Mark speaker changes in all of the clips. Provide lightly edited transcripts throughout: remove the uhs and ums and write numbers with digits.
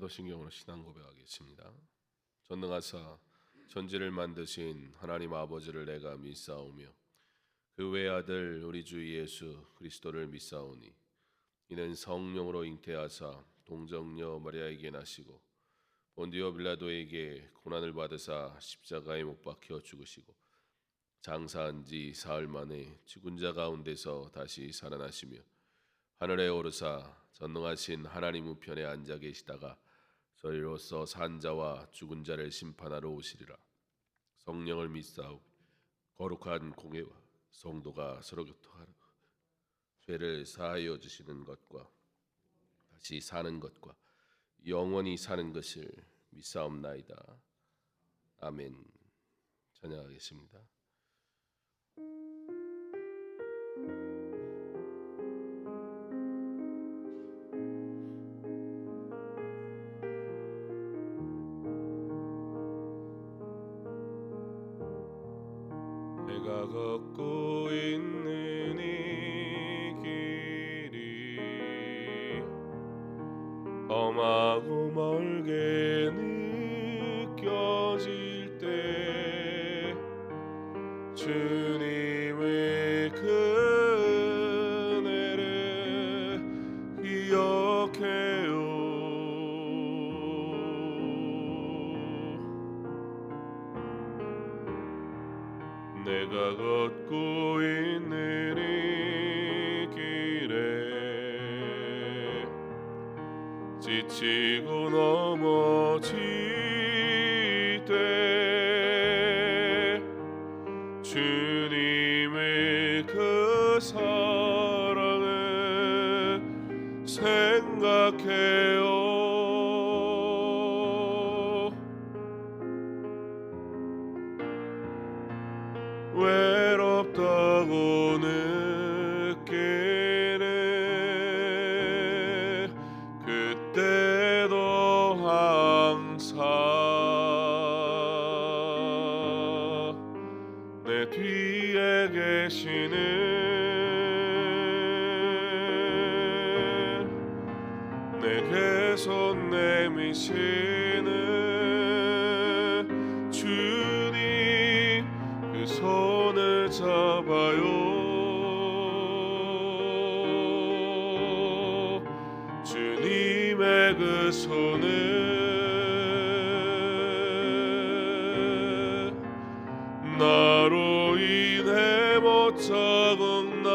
Speaker 1: 사도신경으로 신앙 고백하겠습니다. 전능하사 천지를 만드신 하나님 아버지를 내가 믿사오며 그 외아들 우리 주 예수 그리스도를 믿사오니 이는 성령으로 잉태하사 동정녀 마리아에게 나시고 본디오 빌라도에게 고난을 받으사 십자가에 못 박혀 죽으시고 장사한 지 사흘 만에 죽은 자 가운데서 다시 살아나시며 하늘에 오르사 전능하신 하나님 우편에 앉아 계시다가 저희로서 산 자와 죽은 자를 심판하러 오시리라. 성령을 믿사오 거룩한 공회와 성도가 서로 교통하라. 죄를 사하여 주시는 것과 다시 사는 것과 영원히 사는 것을 믿사옵나이다. 아멘. 찬양하겠습니다. 내가 걷고 있는 이 길이 험하고 멀게 느껴질 때 주님의 그 은혜를 기억해요. 내가 걷고 있는 이 길에 지치고 넘어질 때 주님의 그 사랑을 생각해요. 외롭다고 느끼는 그때도 항상 내 뒤에 계시는 내게 손 내미시는 주님 그 손을 잡아요. 주님의 그 손을 나로 인해 못 잡은다.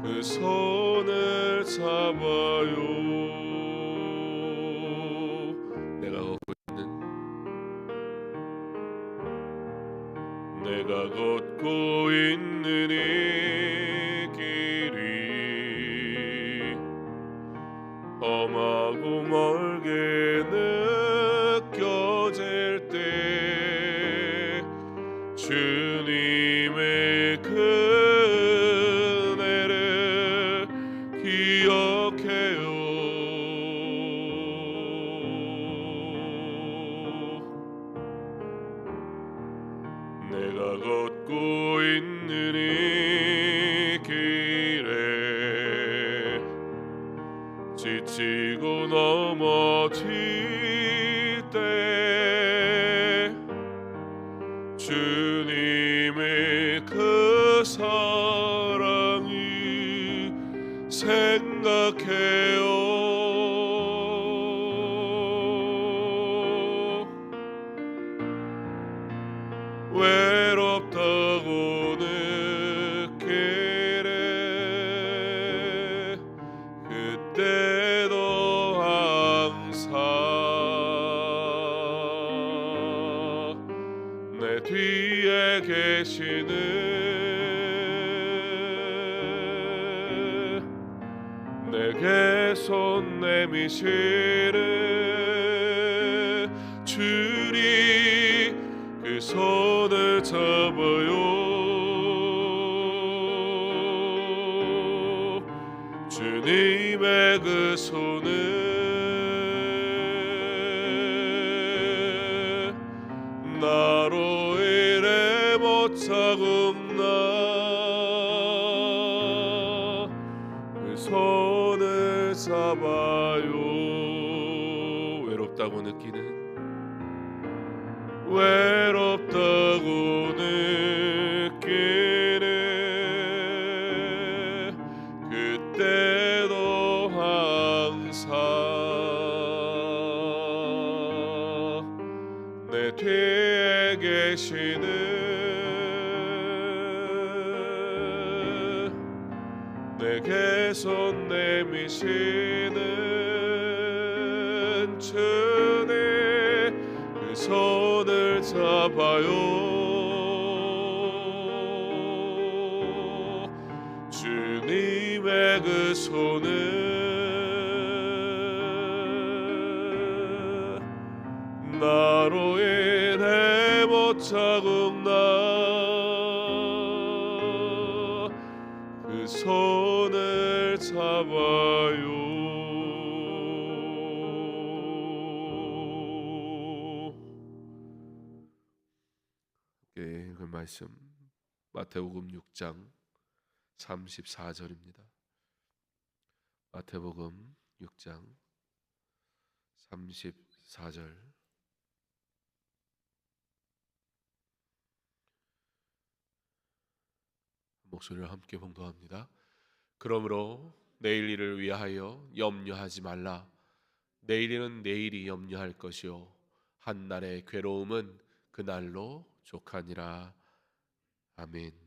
Speaker 1: 그 손을 잡아요. 내가 걷고 있는 이 길이 험하고 멀게 느껴질 때 주님의 그 은혜를 기억해요. 내가 걷고 있는 이 길에 지치고 넘어질 때 주님의 그 사랑이 생각해요. 외롭다고 느끼네 그때도 항상 내 뒤에 계시는 내게 손 내미시는 주님 그 손을 잡아요. 주님의 그 손을 나로 인해 못 잡은다. 그 손을 잡아요. 잡아요. 외롭다고 느끼는 외롭다고 느끼는 그때도 항상 내 뒤에 계시는 내게 손 내미시는 주님 그 손을 잡아요. 주님의 그 손을 나로 인해 못 자국나 그 손을 잡아요. 예, 그 말씀 마태복음 6장 34절입니다. 마태복음 6장 34절 목소리를 함께 봉독합니다. 그러므로 내일 일을 위하여 염려하지 말라. 내일은 내일이 염려할 것이요 한 날의 괴로움은 그날로 족하니라. 아멘.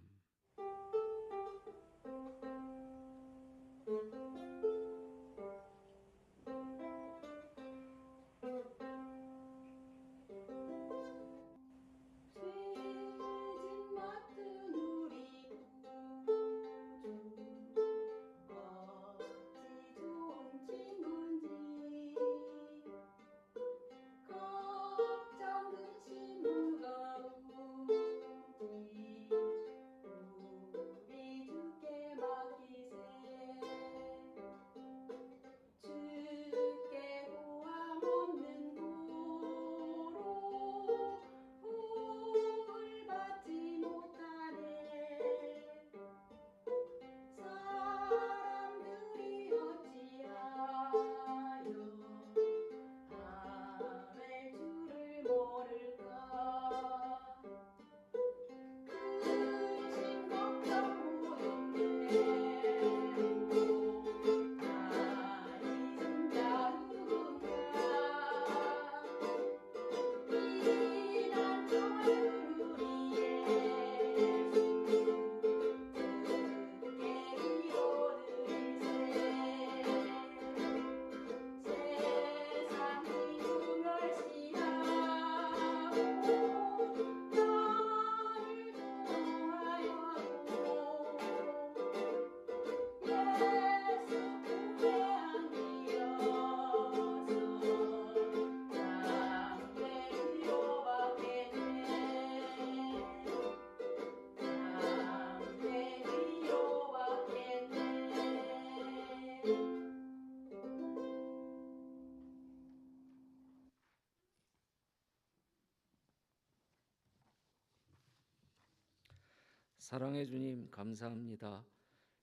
Speaker 2: 사랑해 주님 감사합니다.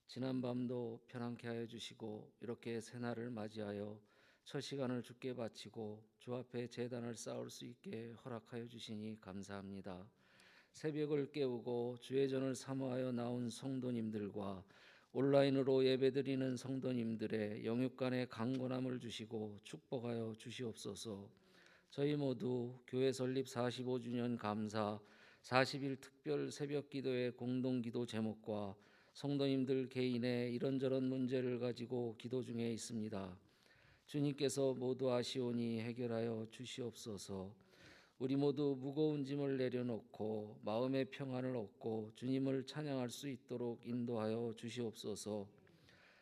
Speaker 2: 지난 밤도 편안케 하여 주시고 이렇게 새날을 맞이하여 첫 시간을 주께 바치고 주 앞에 제단을 쌓을 수 있게 허락하여 주시니 감사합니다. 새벽을 깨우고 주의 전을 사모하여 나온 성도님들과 온라인으로 예배드리는 성도님들의 영육간의 강건함을 주시고 축복하여 주시옵소서. 저희 모두 교회 설립 45주년 감사 40일 특별 새벽 기도의 공동기도 제목과 성도님들 개인의 이런저런 문제를 가지고 기도 중에 있습니다. 주님께서 모두 아시오니 해결하여 주시옵소서. 우리 모두 무거운 짐을 내려놓고 마음의 평안을 얻고 주님을 찬양할 수 있도록 인도하여 주시옵소서.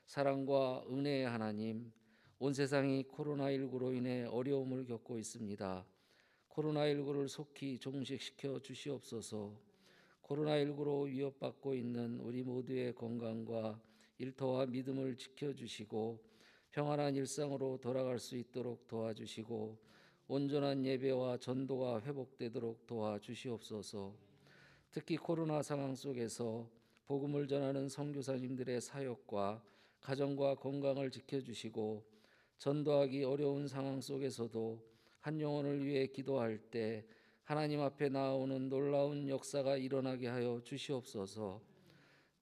Speaker 2: 사랑과 은혜의 하나님, 온 세상이 코로나19로 인해 어려움을 겪고 있습니다. 코로나19를 속히 종식시켜 주시옵소서. 코로나19로 위협받고 있는 우리 모두의 건강과 일터와 믿음을 지켜주시고 평안한 일상으로 돌아갈 수 있도록 도와주시고 온전한 예배와 전도가 회복되도록 도와주시옵소서. 특히 코로나 상황 속에서 복음을 전하는 선교사님들의 사역과 가정과 건강을 지켜주시고 전도하기 어려운 상황 속에서도 한 영혼을 위해 기도할 때 하나님 앞에 나오는 놀라운 역사가 일어나게 하여 주시옵소서.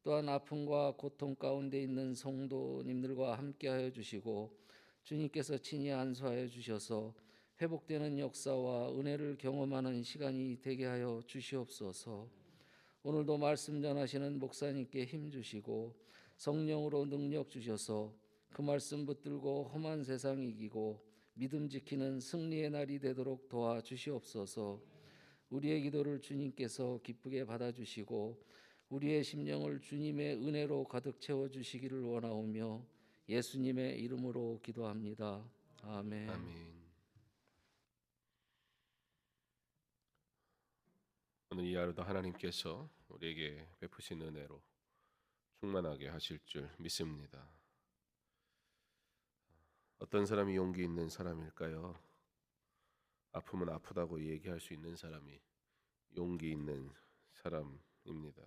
Speaker 2: 또한 아픔과 고통 가운데 있는 성도님들과 함께하여 주시고 주님께서 친히 안수하여 주셔서 회복되는 역사와 은혜를 경험하는 시간이 되게 하여 주시옵소서. 오늘도 말씀 전하시는 목사님께 힘 주시고 성령으로 능력 주셔서 그 말씀 붙들고 험한 세상 이기고 믿음 지키는 승리의 날이 되도록 도와 주시옵소서. 우리의 기도를 주님께서 기쁘게 받아주시고 우리의 심령을 주님의 은혜로 가득 채워 주시기를 원하오며 예수님의 이름으로 기도합니다. 아멘.
Speaker 1: 아멘. 오늘 이 하루도 하나님께서 우리에게 베푸신 은혜로 충만하게 하실 줄 믿습니다. 어떤 사람이 용기 있는 사람일까요? 아프면 아프다고 얘기할 수 있는 사람이 용기 있는 사람입니다.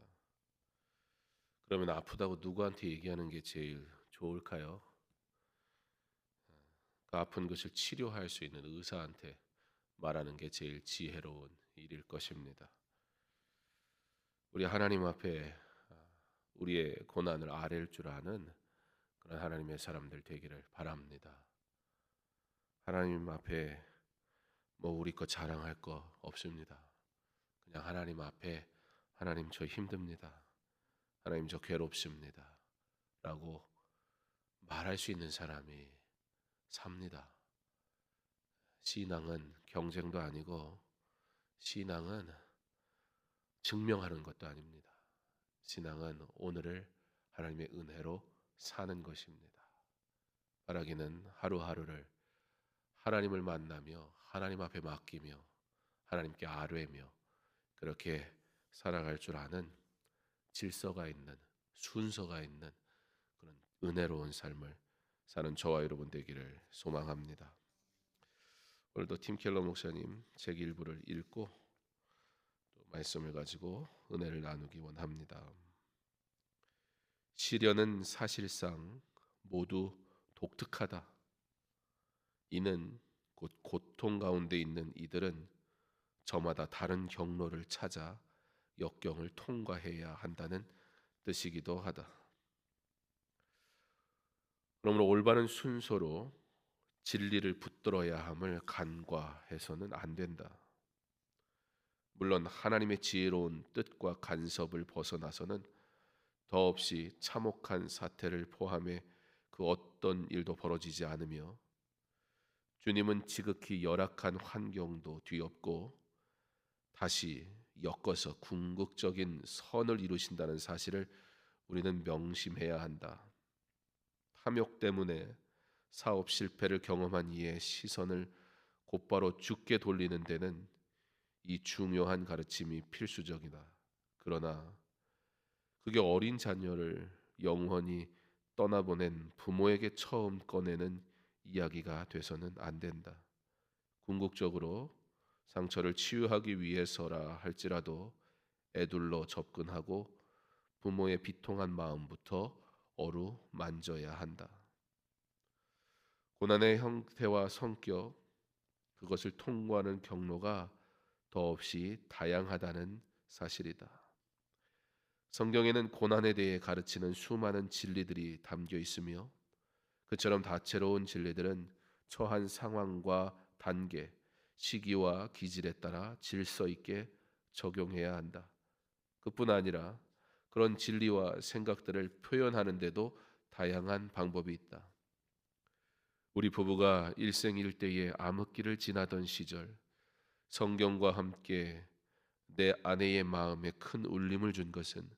Speaker 1: 그러면 아프다고 누구한테 얘기하는 게 제일 좋을까요? 그 아픈 것을 치료할 수 있는 의사한테 말하는 게 제일 지혜로운 일일 것입니다. 우리 하나님 앞에 우리의 고난을 아뢰일 줄 아는 그런 하나님의 사람들 되기를 바랍니다. 하나님 앞에 뭐 우리 거 자랑할 거 없습니다. 그냥 하나님 앞에 하나님 저 힘듭니다. 하나님 저 괴롭습니다. 라고 말할 수 있는 사람이 삽니다. 신앙은 경쟁도 아니고 신앙은 증명하는 것도 아닙니다. 신앙은 오늘을 하나님의 은혜로 사는 것입니다. 바라기는 하루하루를 하나님을 만나며 하나님 앞에 맡기며 하나님께 아뢰며 그렇게 살아갈 줄 아는 질서가 있는 순서가 있는 그런 은혜로운 삶을 사는 저와 여러분 되기를 소망합니다. 오늘도 팀 켈러 목사님 책 일부를 읽고 또 말씀을 가지고 은혜를 나누기 원합니다. 시련은 사실상 모두 독특하다. 이는 곧 고통 가운데 있는 이들은 저마다 다른 경로를 찾아 역경을 통과해야 한다는 뜻이기도 하다. 그러므로 올바른 순서로 진리를 붙들어야 함을 간과해서는 안 된다. 물론 하나님의 지혜로운 뜻과 간섭을 벗어나서는 더없이 참혹한 사태를 포함해 그 어떤 일도 벌어지지 않으며 주님은 지극히 열악한 환경도 뒤엎고 다시 엮어서 궁극적인 선을 이루신다는 사실을 우리는 명심해야 한다. 탐욕 때문에 사업 실패를 경험한 이의 시선을 곧바로 주께 돌리는 데는 이 중요한 가르침이 필수적이다. 그러나 그게 어린 자녀를 영원히 떠나보낸 부모에게 처음 꺼내는 이야기가 돼서는 안 된다. 궁극적으로 상처를 치유하기 위해서라 할지라도 애둘러 접근하고 부모의 비통한 마음부터 어루만져야 한다. 고난의 형태와 성격, 그것을 통과하는 경로가 더없이 다양하다는 사실이다. 성경에는 고난에 대해 가르치는 수많은 진리들이 담겨 있으며 그처럼 다채로운 진리들은 처한 상황과 단계, 시기와 기질에 따라 질서 있게 적용해야 한다. 그뿐 아니라 그런 진리와 생각들을 표현하는 데도 다양한 방법이 있다. 우리 부부가 일생일대의 암흑기를 지나던 시절 성경과 함께 내 아내의 마음에 큰 울림을 준 것은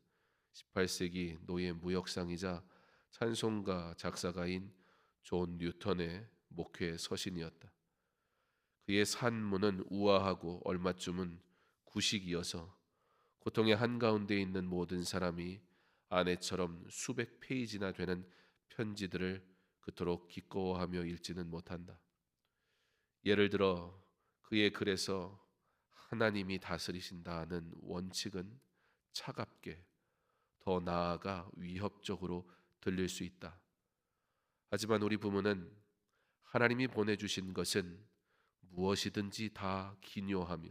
Speaker 1: 18세기 노예 무역상이자 찬송가 작사가인 존 뉴턴의 목회 서신이었다. 그의 산문은 우아하고 얼마쯤은 구식이어서 고통의 한가운데 있는 모든 사람이 아내처럼 수백 페이지나 되는 편지들을 그토록 기꺼워하며 읽지는 못한다. 예를 들어 그의 글에서 하나님이 다스리신다는 원칙은 차갑게, 더 나아가 위협적으로 들릴 수 있다. 하지만 우리 부모는 하나님이 보내주신 것은 무엇이든지 다 기묘하며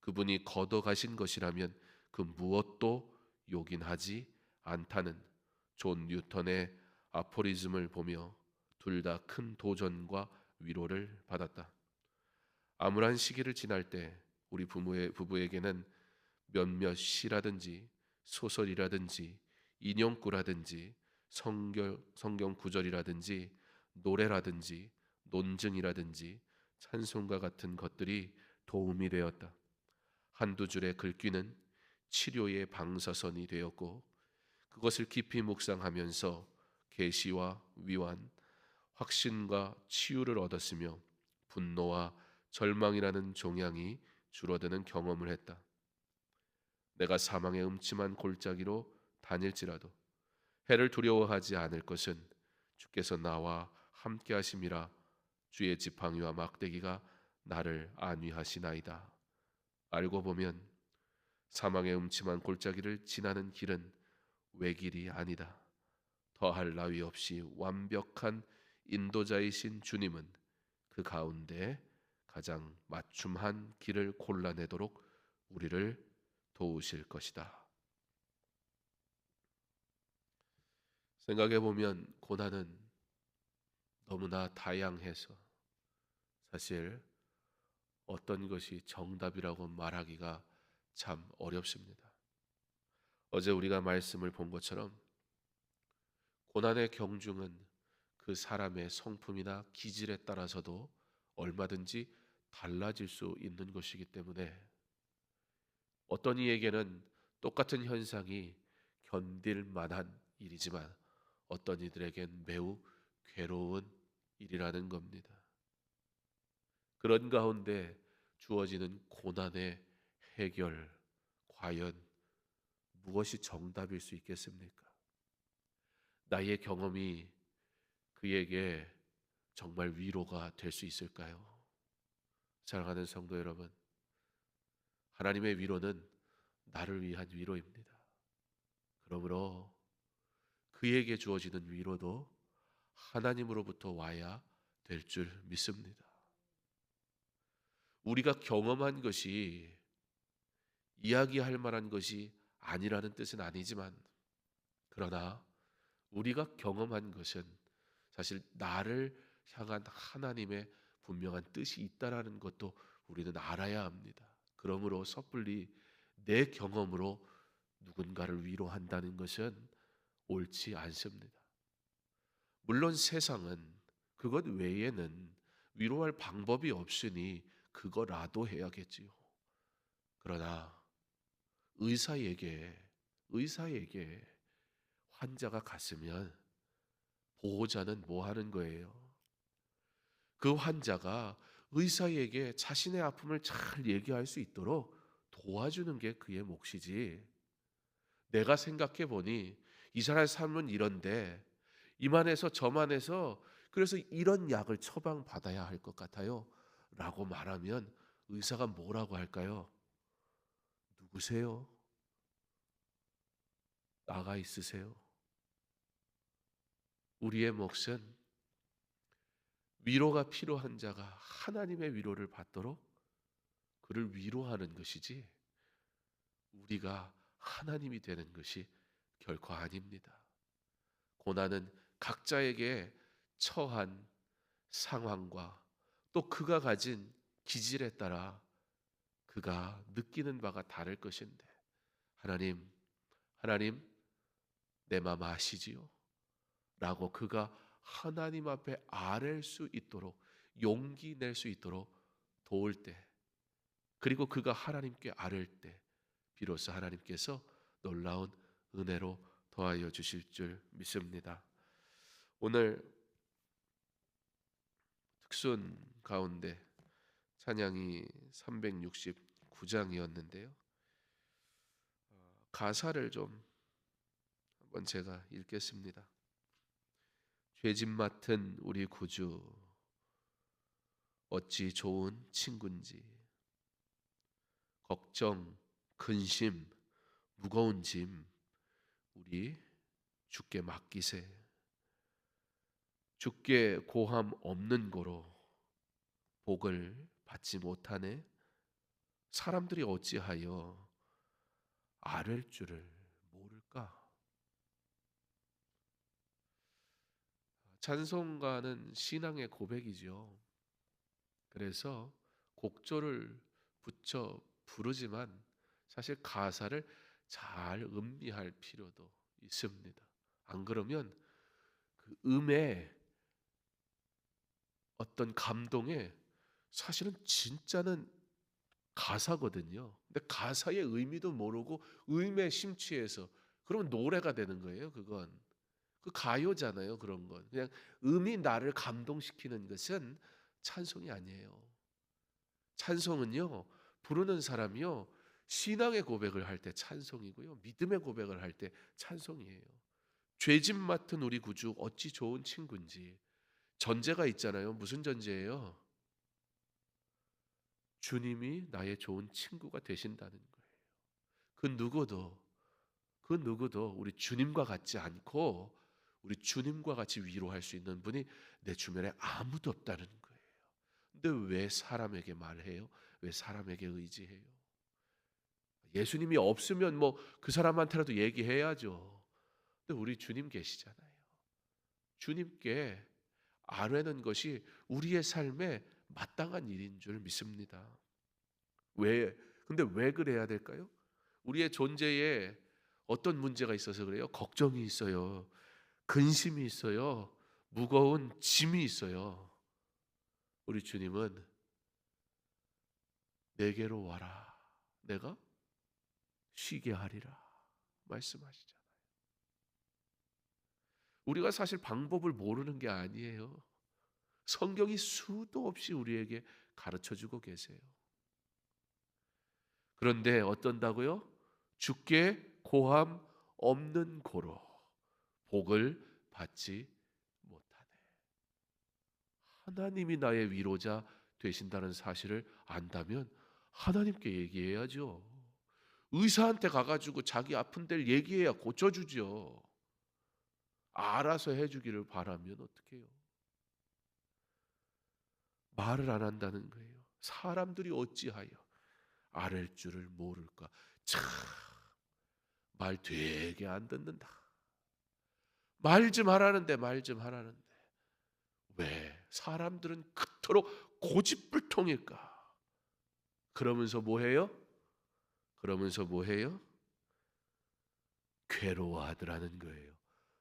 Speaker 1: 그분이 걷어가신 것이라면 그 무엇도 요긴하지 않다는 존 뉴턴의 아포리즘을 보며 둘 다 큰 도전과 위로를 받았다. 암울한 시기를 지날 때 우리 부부에게는 몇몇 시라든지 소설이라든지 인용구라든지 성경 구절이라든지 노래라든지 논증이라든지 찬송가 같은 것들이 도움이 되었다. 한두 줄의 글귀는 치료의 방사선이 되었고 그것을 깊이 묵상하면서 계시와 위안, 확신과 치유를 얻었으며 분노와 절망이라는 종양이 줄어드는 경험을 했다. 내가 사망의 음침한 골짜기로 다닐지라도 해를 두려워하지 않을 것은 주께서 나와 함께 하심이라. 주의 지팡이와 막대기가 나를 안위하시나이다. 알고 보면 사망의 음침한 골짜기를 지나는 길은 외길이 아니다. 더할 나위 없이 완벽한 인도자이신 주님은 그 가운데 가장 맞춤한 길을 골라내도록 우리를 도우실 것이다. 생각해 보면 고난은 너무나 다양해서 사실 어떤 것이 정답이라고 말하기가 참 어렵습니다. 어제 우리가 말씀을 본 것처럼 고난의 경중은 그 사람의 성품이나 기질에 따라서도 얼마든지 달라질 수 있는 것이기 때문에 어떤 이에게는 똑같은 현상이 견딜 만한 일이지만 어떤 이들에겐 매우 괴로운 일이라는 겁니다. 그런 가운데 주어지는 고난의 해결, 과연 무엇이 정답일 수 있겠습니까? 나의 경험이 그에게 정말 위로가 될 수 있을까요? 사랑하는 성도 여러분, 하나님의 위로는 나를 위한 위로입니다. 그러므로 그에게 주어지는 위로도 하나님으로부터 와야 될 줄 믿습니다. 우리가 경험한 것이 이야기할 만한 것이 아니라는 뜻은 아니지만, 그러나 우리가 경험한 것은 사실 나를 향한 하나님의 분명한 뜻이 있다라는 것도 우리는 알아야 합니다. 그러므로 섣불리 내 경험으로 누군가를 위로한다는 것은 옳지 않습니다. 물론 세상은 그것 외에는 위로할 방법이 없으니 그거라도 해야겠지요. 그러나 의사에게 환자가 갔으면 보호자는 뭐 하는 거예요? 그 환자가 의사에게 자신의 아픔을 잘 얘기할 수 있도록 도와주는 게 그의 몫이지. 내가 생각해 보니 이 사람의 삶은 이런데 이만해서 저만해서 그래서 이런 약을 처방받아야 할 것 같아요 라고 말하면 의사가 뭐라고 할까요? 누구세요? 나가 있으세요? 우리의 몫은 위로가 필요한 자가 하나님의 위로를 받도록 그를 위로하는 것이지 우리가 하나님이 되는 것이 결코 아닙니다. 고난은 각자에게 처한 상황과 또 그가 가진 기질에 따라 그가 느끼는 바가 다를 것인데 하나님 내 마음 아시지요? 라고 그가 하나님 앞에 아랠 수 있도록 용기 낼 수 있도록 도울 때, 그리고 그가 하나님께 아랠 때 비로소 하나님께서 놀라운 은혜로 더하여 주실 줄 믿습니다. 오늘 특순 가운데 찬양이 369장이었는데요. 가사를 좀 한번 제가 읽겠습니다. 죄짐 맡은 우리 구주 어찌 좋은 친군지, 걱정, 근심, 무거운 짐 우리 주께 맡기세. 주께 고함 없는 고로 복을 받지 못하네. 사람들이 어찌하여 아랠 줄을 모를까? 찬송가는 신앙의 고백이죠. 그래서 곡조를 붙여 부르지만 사실 가사를 잘 음미할 필요도 있습니다. 안 그러면 그 음의 어떤 감동에 사실은 진짜는 가사거든요. 근데 가사의 의미도 모르고 음에 심취해서 그러면 노래가 되는 거예요. 그건 그 가요잖아요. 그런 건 그냥 음이 나를 감동시키는 것은 찬송이 아니에요. 찬송은요, 부르는 사람이요, 신앙의 고백을 할 때 찬송이고요, 믿음의 고백을 할 때 찬송이에요. 죄짐 맡은 우리 구주 어찌 좋은 친구인지. 전제가 있잖아요. 무슨 전제예요? 주님이 나의 좋은 친구가 되신다는 거예요. 그 누구도 그 누구도 우리 주님과 같지 않고 우리 주님과 같이 위로할 수 있는 분이 내 주변에 아무도 없다는 거예요. 근데 왜 사람에게 말해요? 왜 사람에게 의지해요? 예수님이 없으면 뭐 그 사람한테라도 얘기해야죠. 근데 우리 주님 계시잖아요. 주님께 아뢰는 것이 우리의 삶에 마땅한 일인 줄 믿습니다. 왜? 근데 왜 그래야 될까요? 우리의 존재에 어떤 문제가 있어서 그래요? 걱정이 있어요. 근심이 있어요. 무거운 짐이 있어요. 우리 주님은 내게로 와라. 내가 쉬게 하리라. 말씀하시잖아요. 우리가 사실 방법을 모르는 게 아니에요. 성경이 수도 없이 우리에게 가르쳐 주고 계세요. 그런데 어떤다고요? 주께 고함 없는 고로 복을 받지 못하네. 하나님이 나의 위로자 되신다는 사실을 안다면 하나님께 얘기해야죠. 의사한테 가가지고 자기 아픈 데를 얘기해야 고쳐주죠. 알아서 해주기를 바라면 어떡해요? 말을 안 한다는 거예요. 사람들이 어찌하여 아랠 줄을 모를까? 참, 말 되게 안 듣는다. 말 좀 하라는데 말 좀 하라는데 왜 사람들은 그토록 고집불통일까? 그러면서 뭐 해요? 그러면서 뭐 해요? 괴로워하더라는 거예요.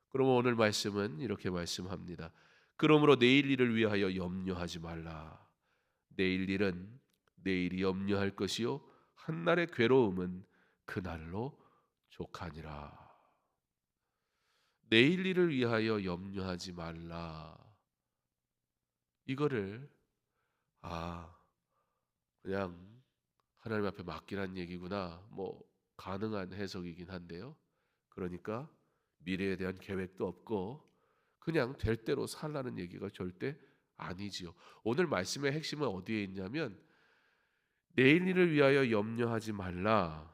Speaker 1: 그럼 오늘 말씀은 이렇게 말씀합니다. 그러므로 내일 일을 위하여 염려하지 말라. 내일 일은 내일이 염려할 것이요 한날의 괴로움은 그날로 족하니라. 내일 일을 위하여 염려하지 말라. 이거를 아 그냥 하나님 앞에 맡기란 얘기구나. 뭐 가능한 해석이긴 한데요. 그러니까 미래에 대한 계획도 없고 그냥 될 대로 살라는 얘기가 절대 아니지요. 오늘 말씀의 핵심은 어디에 있냐면 내일 일을 위하여 염려하지 말라.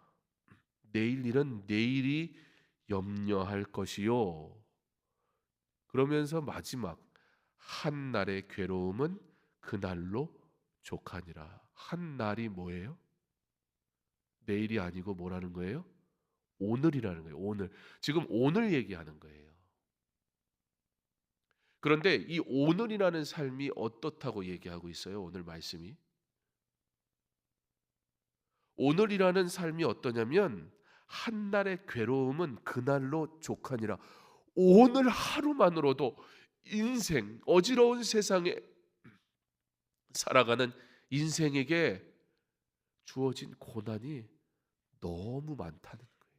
Speaker 1: 내일 일은 내일이 염려할 것이요. 그러면서 마지막 한 날의 괴로움은 그날로 족하니라. 한 날이 뭐예요? 내일이 아니고 뭐라는 거예요? 오늘이라는 거예요. 오늘. 지금 오늘 얘기하는 거예요. 그런데 이 오늘이라는 삶이 어떻다고 얘기하고 있어요? 오늘 말씀이. 오늘이라는 삶이 어떠냐면 한날의 괴로움은 그날로 족하니라. 오늘 하루만으로도 인생 어지러운 세상에 살아가는 인생에게 주어진 고난이 너무 많다는 거예요.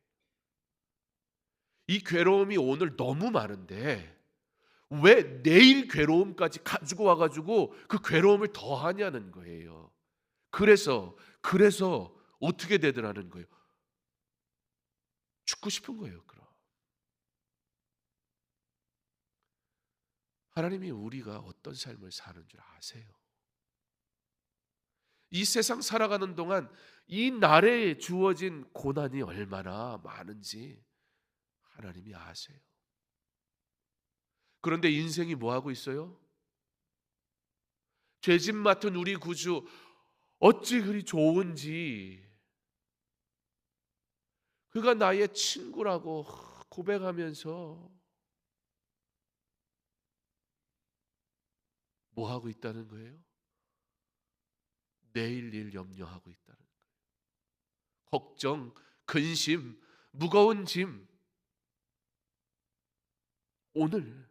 Speaker 1: 이 괴로움이 오늘 너무 많은데 왜 내일 괴로움까지 가지고 와가지고 그 괴로움을 더하냐는 거예요. 그래서 어떻게 되더라는 거예요. 죽고 싶은 거예요. 그럼 하나님이 우리가 어떤 삶을 사는 줄 아세요. 이 세상 살아가는 동안 이 날에 주어진 고난이 얼마나 많은지 하나님이 아세요. 그런데 인생이 뭐 하고 있어요? 죄짐 맡은 우리 구주 어찌 그리 좋은지 그가 나의 친구라고 고백하면서 뭐 하고 있다는 거예요? 내일 일 염려하고 있다는 거예요. 걱정, 근심, 무거운 짐 오늘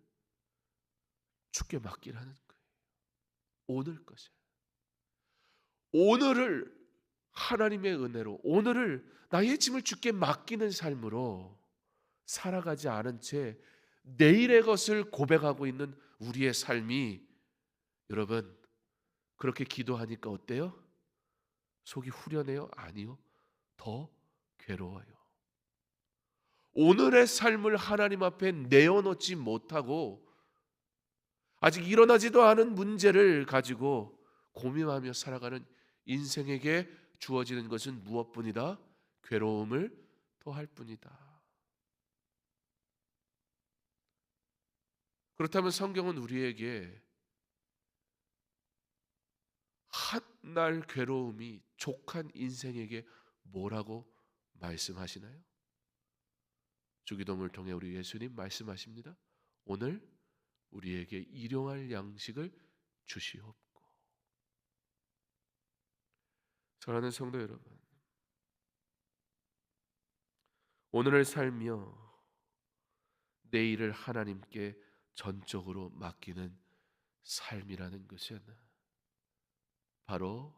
Speaker 1: 주께 맡기라는 거예요. 오늘 것을. 오늘을 하나님의 은혜로 오늘을 나의 짐을 주께 맡기는 삶으로 살아가지 않은 채 내일의 것을 고백하고 있는 우리의 삶이 여러분 그렇게 기도하니까 어때요? 속이 후련해요? 아니요. 더 괴로워요. 오늘의 삶을 하나님 앞에 내어놓지 못하고 아직 일어나지도 않은 문제를 가지고 고민하며 살아가는 인생에게 주어지는 것은 무엇뿐이다? 괴로움을 더할 뿐이다. 그렇다면 성경은 우리에게 한날 괴로움이 족한 인생에게 뭐라고 말씀하시나요? 주기도문을 통해 우리 예수님 말씀하십니다. 오늘 우리에게 일용할 양식을 주시옵고. 사랑하는 성도 여러분, 오늘을 살며 내일을 하나님께 전적으로 맡기는 삶이라는 것은 바로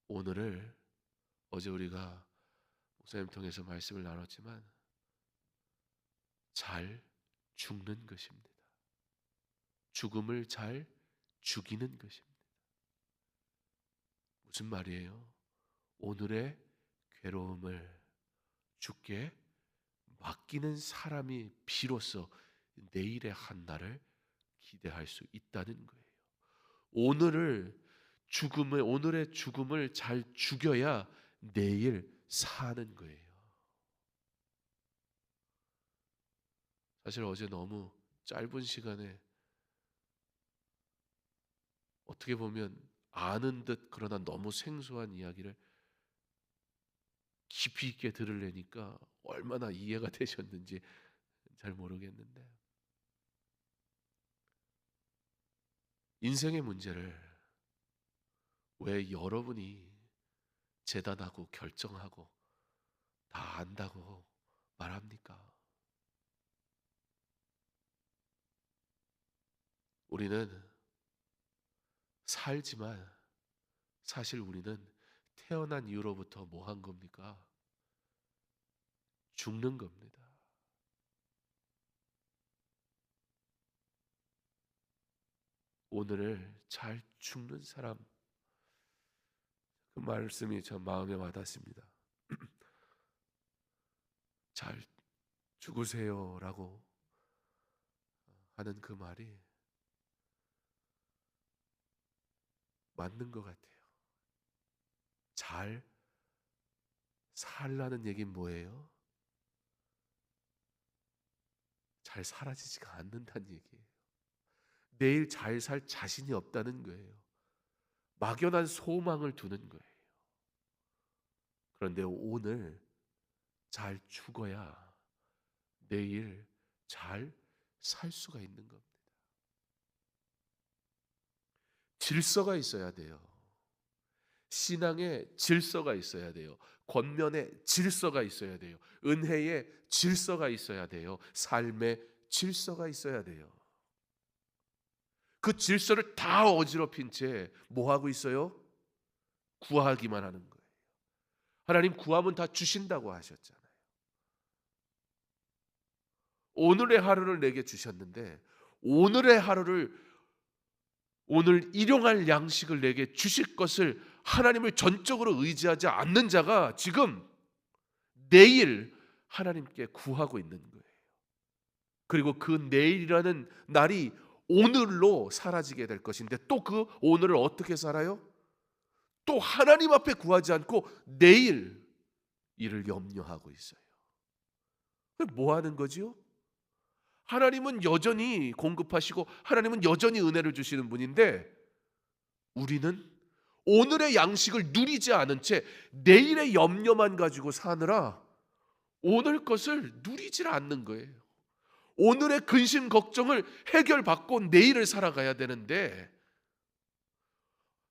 Speaker 1: 오늘을 어제 우리가 목사님 통해서 말씀을 나눴지만 잘 죽는 것입니다. 죽음을 잘 죽이는 것입니다. 무슨 말이에요? 오늘의 괴로움을 주께 맡기는 사람이 비로소 내일의 한날을 기대할 수 있다는 거예요. 오늘의 죽음을 잘 죽여야 내일 사는 거예요. 사실 어제 너무 짧은 시간에 어떻게 보면 아는 듯 그러나 너무 생소한 이야기를 깊이 있게 들으려니까 얼마나 이해가 되셨는지 잘 모르겠는데 인생의 문제를 왜 여러분이 재단하고 결정하고 다 안다고 말합니까? 우리는 살지만 사실 우리는 태어난 이후로부터 뭐 한 겁니까? 죽는 겁니다. 오늘을 잘 죽는 사람, 그 말씀이 저 마음에 와닿습니다. 잘 죽으세요라고 하는 그 말이 맞는 것 같아요. 잘 살라는 얘기는 뭐예요? 잘 사라지지가 않는다는 얘기예요. 내일 잘 살 자신이 없다는 거예요. 막연한 소망을 두는 거예요. 그런데 오늘 잘 죽어야 내일 잘 살 수가 있는 겁니다. 질서가 있어야 돼요. 신앙의 질서가 있어야 돼요. 권면의 질서가 있어야 돼요. 은혜의 질서가 있어야 돼요. 삶의 질서가 있어야 돼요. 그 질서를 다 어지럽힌 채 뭐 하고 있어요? 구하기만 하는 거예요. 하나님 구하면 다 주신다고 하셨잖아요. 오늘의 하루를 내게 주셨는데 오늘의 하루를 오늘 일용할 양식을 내게 주실 것을 하나님을 전적으로 의지하지 않는 자가 지금 내일 하나님께 구하고 있는 거예요. 그리고 그 내일이라는 날이 오늘로 사라지게 될 것인데 또 그 오늘을 어떻게 살아요? 또 하나님 앞에 구하지 않고 내일 일을 염려하고 있어요. 뭐 하는 거지요? 하나님은 여전히 공급하시고 하나님은 여전히 은혜를 주시는 분인데, 우리는 오늘의 양식을 누리지 않은 채 내일의 염려만 가지고 사느라 오늘 것을 누리질 않는 거예요. 오늘의 근심 걱정을 해결받고 내일을 살아가야 되는데,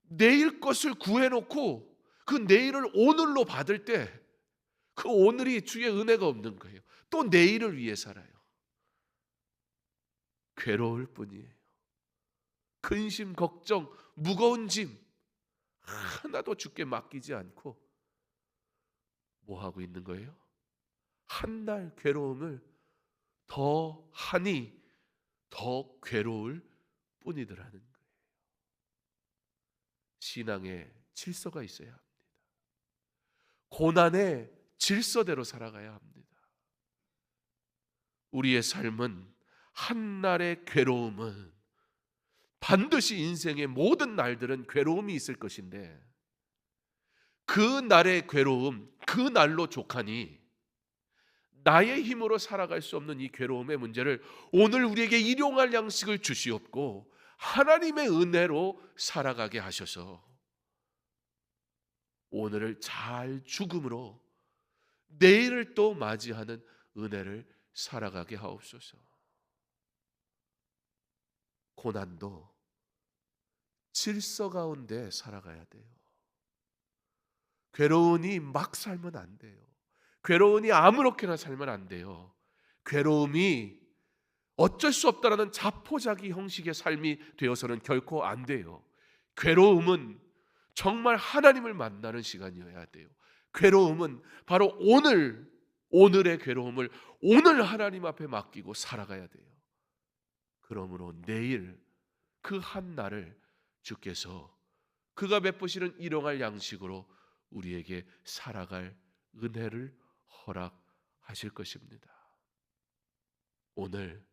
Speaker 1: 내일 것을 구해놓고 그 내일을 오늘로 받을 때 그 오늘이 주의 은혜가 없는 거예요. 또 내일을 위해 살아요. 괴로울 뿐이에요. 근심 걱정 무거운 짐 하나도 주께 맡기지 않고 뭐 하고 있는 거예요? 한날 괴로움을 더 하니 더 괴로울 뿐이더라는 거예요. 신앙에 질서가 있어야 합니다. 고난의 질서대로 살아가야 합니다. 우리의 삶은 한날의 괴로움은, 반드시 인생의 모든 날들은 괴로움이 있을 것인데, 그 날의 괴로움, 그 날로 족하니 나의 힘으로 살아갈 수 없는 이 괴로움의 문제를 오늘 우리에게 일용할 양식을 주시옵고 하나님의 은혜로 살아가게 하셔서 오늘을 잘 죽음으로 내일을 또 맞이하는 은혜를 살아가게 하옵소서. 고난도 질서 가운데 살아가야 돼요. 괴로우니 막 살면 안 돼요. 괴로우니 아무렇게나 살면 안 돼요. 괴로움이 어쩔 수 없다라는 자포자기 형식의 삶이 되어서는 결코 안 돼요. 괴로움은 정말 하나님을 만나는 시간이어야 돼요. 괴로움은 바로 오늘의 괴로움을 오늘 하나님 앞에 맡기고 살아가야 돼요. 그러므로 내일 그 한 날을 주께서 그가 베푸시는 일용할 양식으로 우리에게 살아갈 은혜를 허락하실 것입니다. 오늘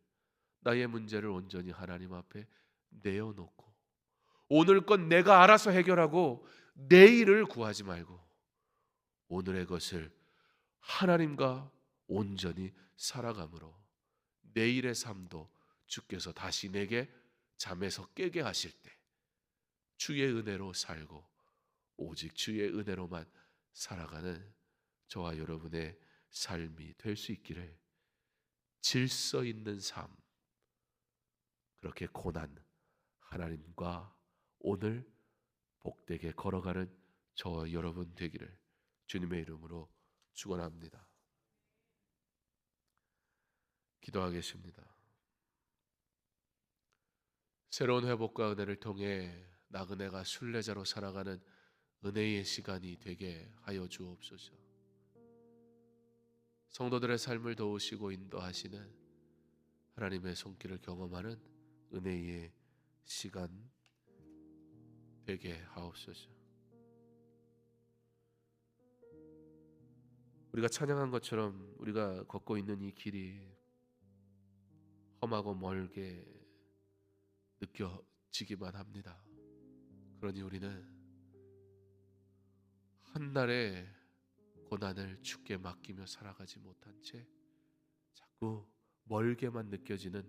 Speaker 1: 나의 문제를 온전히 하나님 앞에 내어놓고 오늘 건 내가 알아서 해결하고 내일을 구하지 말고 오늘의 것을 하나님과 온전히 살아감으로 내일의 삶도 주께서 다시 내게 잠에서 깨게 하실 때 주의 은혜로 살고 오직 주의 은혜로만 살아가는 저와 여러분의 삶이 될 수 있기를, 질서 있는 삶, 그렇게 고난 하나님과 오늘 복되게 걸어가는 저와 여러분 되기를 주님의 이름으로 축원합니다. 기도하겠습니다. 새로운 회복과 은혜를 통해 나그네가 순례자로 살아가는 은혜의 시간이 되게 하여 주옵소서. 성도들의 삶을 도우시고 인도하시는 하나님의 손길을 경험하는 은혜의 시간 되게 하옵소서. 우리가 찬양한 것처럼 우리가 걷고 있는 이 길이 험하고 멀게 느껴지기만 합니다. 그러니 우리는 한날의 고난을 주께 맡기며 살아가지 못한 채 자꾸 멀게만 느껴지는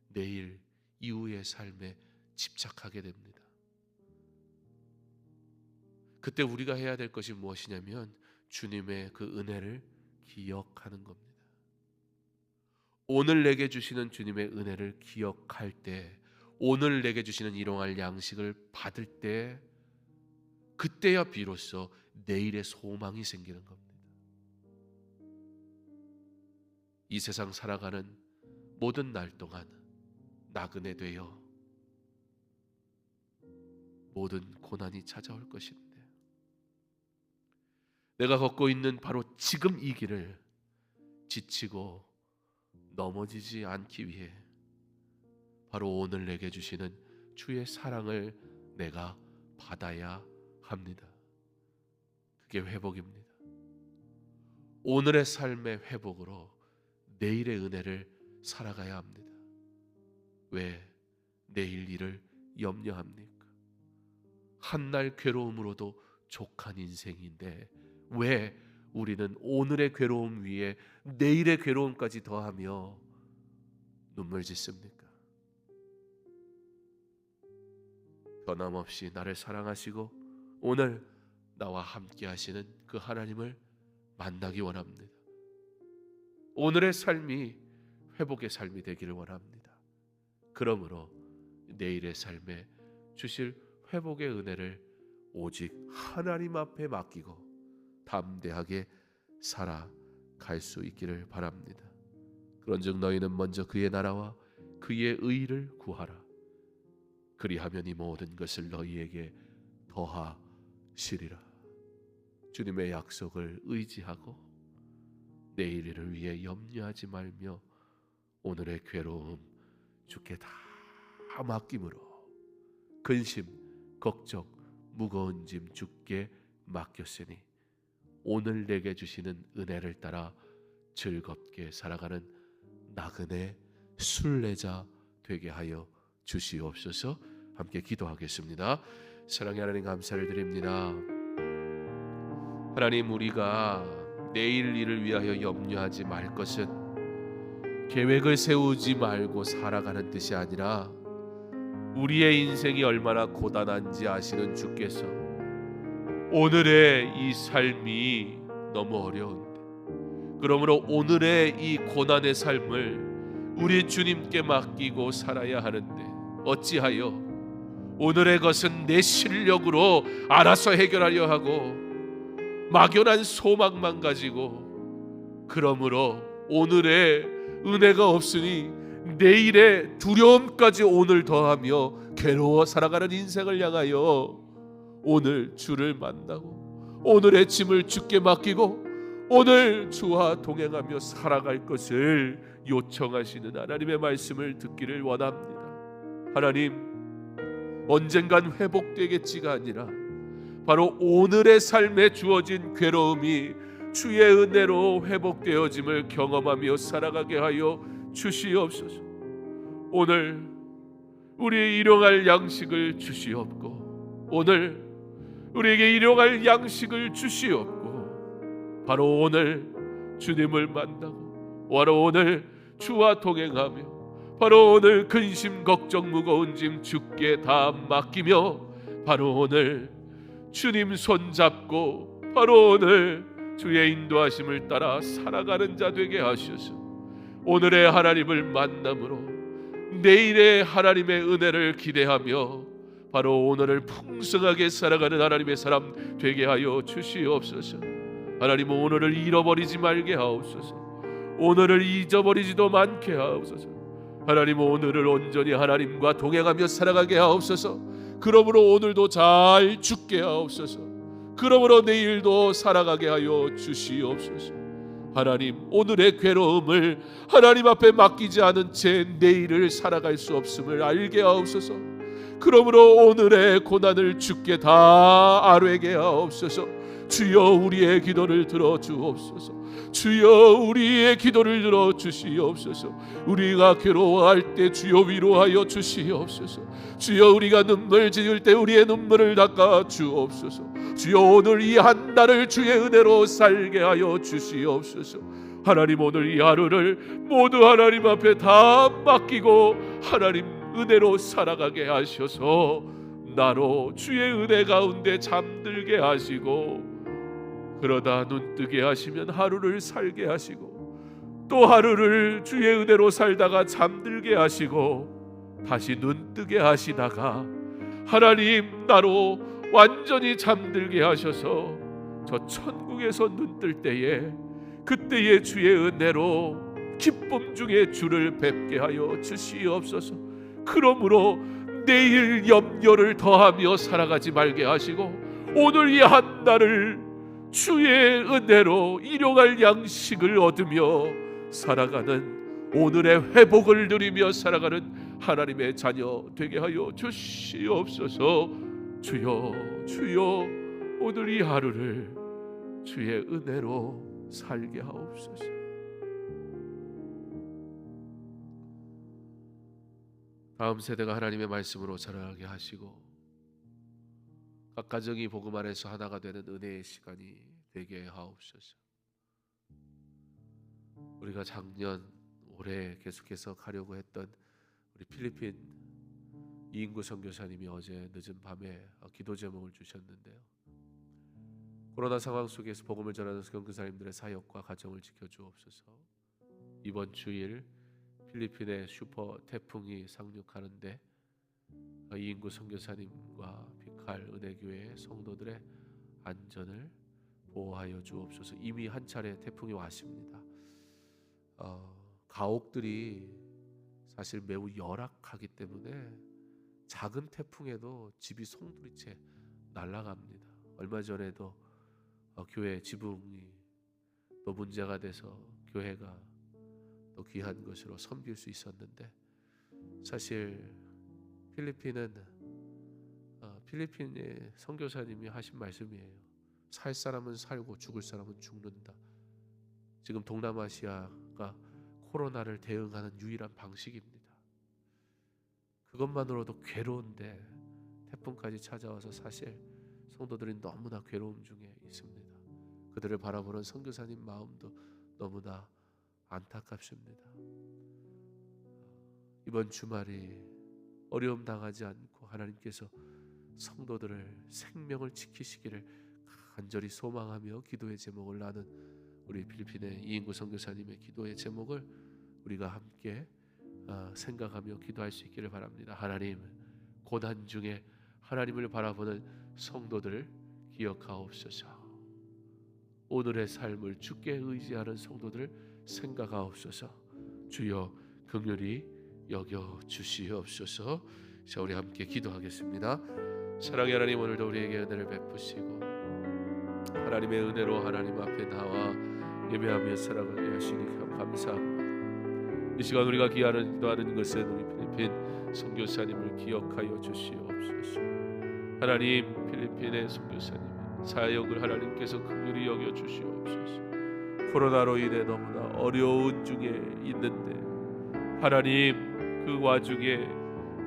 Speaker 1: 내일 이후의 삶에 집착하게 됩니다. 그때 우리가 해야 될 것이 무엇이냐면 주님의 그 은혜를 기억하는 겁니다. 오늘 내게 주시는 주님의 은혜를 기억할 때, 오늘 내게 주시는 일용할 양식을 받을 때, 그때야 비로소 내일의 소망이 생기는 겁니다. 이 세상 살아가는 모든 날 동안 나그네 되어 모든 고난이 찾아올 것인데, 내가 걷고 있는 바로 지금 이 길을 지치고 넘어지지 않기 위해 바로 오늘 내게 주시는 주의 사랑을 내가 받아야 합니다. 그게 회복입니다. 오늘의 삶의 회복으로 내일의 은혜를 살아가야 합니다. 왜 내일 일을 염려합니까? 한날 괴로움으로도 족한 인생인데 왜 우리는 오늘의 괴로움 위에 내일의 괴로움까지 더하며 눈물 짓습니까? 변함없이 나를 사랑하시고 오늘 나와 함께 하시는 그 하나님을 만나기 원합니다. 오늘의 삶이 회복의 삶이 되기를 원합니다. 그러므로 내일의 삶에 주실 회복의 은혜를 오직 하나님 앞에 맡기고 담대하게 살아갈 수 있기를 바랍니다. 그런즉 너희는 먼저 그의 나라와 그의 의를 구하라. 그리하면 이 모든 것을 너희에게 더하시리라. 주님의 약속을 의지하고 내일 일을 위해 염려하지 말며 오늘의 괴로움 주께 다 맡김으로 근심, 걱정, 무거운 짐 주께 맡겼으니 오늘 내게 주시는 은혜를 따라 즐겁게 살아가는 나그네 순례자 되게 하여 주시옵소서. 함께 기도하겠습니다. 사랑의 하나님, 감사를 드립니다. 하나님, 우리가 내일 일을 위하여 염려하지 말 것은 계획을 세우지 말고 살아가는 뜻이 아니라 우리의 인생이 얼마나 고단한지 아시는 주께서 오늘의 이 삶이 너무 어려운데, 그러므로 오늘의 이 고난의 삶을 우리 주님께 맡기고 살아야 하는데 어찌하여 오늘의 것은 내 실력으로 알아서 해결하려 하고 막연한 소망만 가지고, 그러므로 오늘의 은혜가 없으니 내일의 두려움까지 오늘 더하며 괴로워 살아가는 인생을 향하여 오늘 주를 만나고 오늘의 짐을 주께 맡기고 오늘 주와 동행하며 살아갈 것을 요청하시는 하나님의 말씀을 듣기를 원합니다. 하나님, 언젠간 회복되겠지가 아니라 바로 오늘의 삶에 주어진 괴로움이 주의 은혜로 회복되어짐을 경험하며 살아가게 하여 주시옵소서. 오늘 우리의 일용할 양식을 주시옵고 오늘 우리에게 일용할 양식을 주시옵고 바로 오늘 주님을 만나고 바로 오늘 주와 동행하며 바로 오늘 근심 걱정 무거운 짐 주께 다 맡기며 바로 오늘 주님 손잡고 바로 오늘 주의 인도하심을 따라 살아가는 자 되게 하셔서 오늘의 하나님을 만남으로 내일의 하나님의 은혜를 기대하며 바로 오늘을 풍성하게 살아가는 하나님의 사람 되게 하여 주시옵소서. 하나님, 오늘을 잃어버리지 말게 하옵소서. 오늘을 잊어버리지도 않게 하옵소서. 하나님, 오늘을 온전히 하나님과 동행하며 살아가게 하옵소서. 그러므로 오늘도 잘 죽게 하옵소서. 그러므로 내일도 살아가게 하여 주시옵소서. 하나님, 오늘의 괴로움을 하나님 앞에 맡기지 않은 채 내일을 살아갈 수 없음을 알게 하옵소서. 그러므로 오늘의 고난을 주께 다 아뢰게 하옵소서. 주여, 우리의 기도를 들어주옵소서. 주여, 우리의 기도를 들어주시옵소서. 우리가 괴로워할 때 주여 위로하여 주시옵소서. 주여, 우리가 눈물 지을 때 우리의 눈물을 닦아 주옵소서. 주여, 오늘 이 한 달을 주의 은혜로 살게 하여 주시옵소서. 하나님, 오늘 이 하루를 모두 하나님 앞에 다 맡기고 하나님 은혜로 살아가게 하셔서 나로 주의 은혜 가운데 잠들게 하시고 그러다 눈뜨게 하시면 하루를 살게 하시고 또 하루를 주의 은혜로 살다가 잠들게 하시고 다시 눈뜨게 하시다가 하나님 나로 완전히 잠들게 하셔서 저 천국에서 눈뜰 때에 그때의 주의 은혜로 기쁨 중에 주를 뵙게 하여 주시옵소서. 그러므로 내일 염려를 더하며 살아가지 말게 하시고 오늘 이 한 날을 주의 은혜로 일용할 양식을 얻으며 살아가는 오늘의 회복을 누리며 살아가는 하나님의 자녀 되게 하여 주시옵소서. 주여, 주여, 오늘 이 하루를 주의 은혜로 살게 하옵소서. 다음 세대가 하나님의 말씀으로 자라게 하시고 각 가정이 복음 안에서 하나가 되는 은혜의 시간이 되게 하옵소서. 우리가 작년 오래 계속해서 가려고 했던 우리 필리핀 이인구 선교사님이 어제 늦은 밤에 기도 제목을 주셨는데요. 코로나 상황 속에서 복음을 전하는 선교사님들의 사역과 가정을 지켜주옵소서. 이번 주일 필리핀에 슈퍼 태풍이 상륙하는데 이인구 선교사님과 비칼 은혜교회 성도들의 안전을 보호하여 주옵소서. 이미 한 차례 태풍이 왔습니다. 가옥들이 사실 매우 열악하기 때문에 작은 태풍에도 집이 송두리째 날아갑니다. 얼마 전에도 교회 지붕이 또 문제가 돼서 교회가 또 귀한 것으로 섬길 수 있었는데, 사실 필리핀의 선교사님이 하신 말씀이에요. 살 사람은 살고 죽을 사람은 죽는다. 지금 동남아시아가 코로나를 대응하는 유일한 방식입니다. 그것만으로도 괴로운데 태풍까지 찾아와서 사실 성도들이 너무나 괴로움 중에 있습니다. 그들을 바라보는 선교사님 마음도 너무나 안타깝습니다. 이번 주말이 어려움 당하지 않고 하나님께서 성도들을 생명을 지키시기를 간절히 소망하며 기도의 제목을 나눈 우리 필리핀의 이인구 선교사님의 기도의 제목을 우리가 함께 생각하며 기도할 수 있기를 바랍니다. 하나님, 고난 중에 하나님을 바라보는 성도들을 기억하옵소서. 오늘의 삶을 주께 의지하는 성도들을 생각하옵소서. 주여 긍휼히 여겨 주시옵소서. 자, 우리 함께 기도하겠습니다. 사랑의 하나님, 오늘도 우리에게 은혜를 베푸시고 하나님의 은혜로 하나님 앞에 나와 예배하며 살아가게 하시니 감사합니다. 이 시간 우리가 기도하는 것은 우리 필리핀 선교사님을 기억하여 주시옵소서. 하나님, 필리핀의 선교사님 사역을 하나님께서 긍휼히 여겨 주시옵소서. 코로나로 인해 너무나 어려운 중에 있는데 하나님, 그 와중에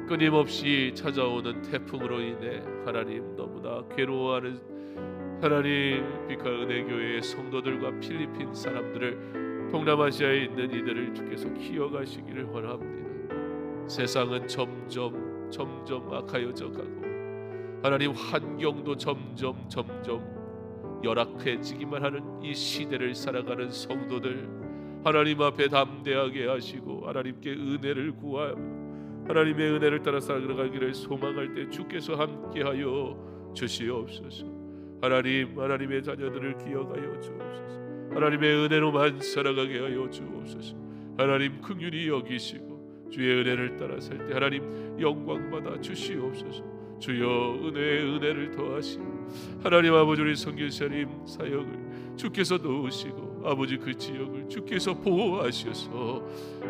Speaker 1: 끊임없이 찾아오는 태풍으로 인해 하나님 너무나 괴로워하는 하나님 비칼 은혜교회의 성도들과 필리핀 사람들을, 동남아시아에 있는 이들을 주께서 키워가시기를 원합니다. 세상은 점점 악하여져 가고 하나님 환경도 점점 열악해지기만 하는 이 시대를 살아가는 성도들, 하나님 앞에 담대하게 하시고 하나님께 은혜를 구하며 하나님의 은혜를 따라 살아가기를 소망할 때 주께서 함께하여 주시옵소서. 하나님, 하나님의 자녀들을 기억하여 주옵소서. 하나님의 은혜로만 살아가게 하여 주옵소서. 하나님 긍휼히 여기시고 주의 은혜를 따라 살 때 하나님 영광 받아 주시옵소서. 주여 은혜를 더하시고 하나님 아버지, 우리 선교사님 사역을 주께서 도우시고 아버지 그 지역을 주께서 보호하셔서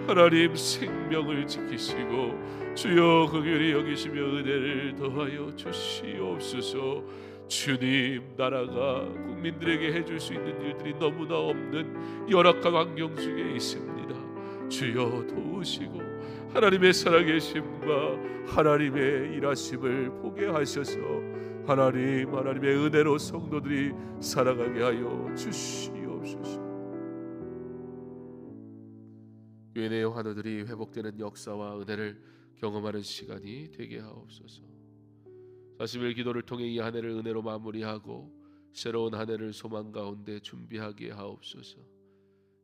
Speaker 1: 하나님 생명을 지키시고 주여 긍휼히 여기시며 은혜를 더하여 주시옵소서. 주님, 나라가 국민들에게 해줄 수 있는 일들이 너무나 없는 열악한 환경 중에 있습니다. 주여 도우시고 하나님의 살아계심과 하나님의 일하심을 보게 하셔서 하나님의 은혜로 성도들이 살아가게 하여 주시옵소서. 교회 내의 환우들이 회복되는 역사와 은혜를 경험하는 시간이 되게 하옵소서. 40일 기도를 통해 이 한 해를 은혜로 마무리하고 새로운 한 해를 소망 가운데 준비하게 하옵소서.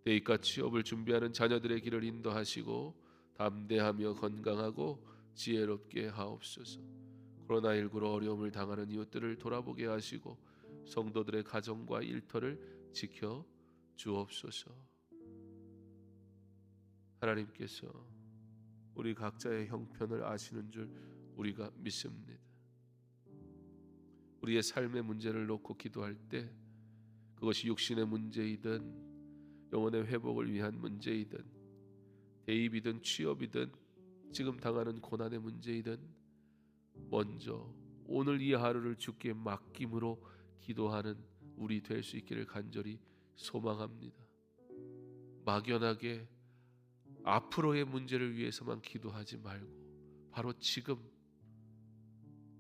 Speaker 1: 대입과 취업을 준비하는 자녀들의 길을 인도하시고 담대하며 건강하고 지혜롭게 하옵소서. 코로나19로 어려움을 당하는 이웃들을 돌아보게 하시고 성도들의 가정과 일터를 지켜 주옵소서. 하나님께서 우리 각자의 형편을 아시는 줄 우리가 믿습니다. 우리의 삶의 문제를 놓고 기도할 때 그것이 육신의 문제이든 영혼의 회복을 위한 문제이든 대입이든 취업이든 지금 당하는 고난의 문제이든 먼저 오늘 이 하루를 주께 맡김으로 기도하는 우리 될 수 있기를 간절히 소망합니다. 막연하게 앞으로의 문제를 위해서만 기도하지 말고 바로 지금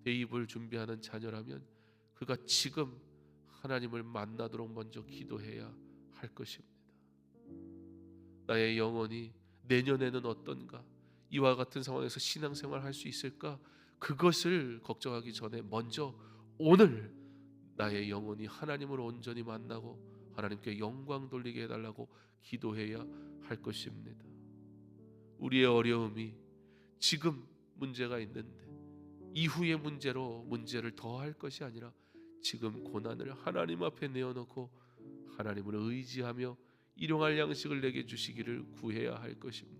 Speaker 1: 대입을 준비하는 자녀라면 그가 지금 하나님을 만나도록 먼저 기도해야 할 것입니다. 나의 영혼이 내년에는 어떤가? 이와 같은 상황에서 신앙생활 할 수 있을까? 그것을 걱정하기 전에 먼저 오늘 나의 영혼이 하나님을 온전히 만나고 하나님께 영광 돌리게 해달라고 기도해야 할 것입니다. 우리의 어려움이 지금 문제가 있는데 이후의 문제를 더할 것이 아니라 지금 고난을 하나님 앞에 내어놓고 하나님을 의지하며 일용할 양식을 내게 주시기를 구해야 할 것입니다.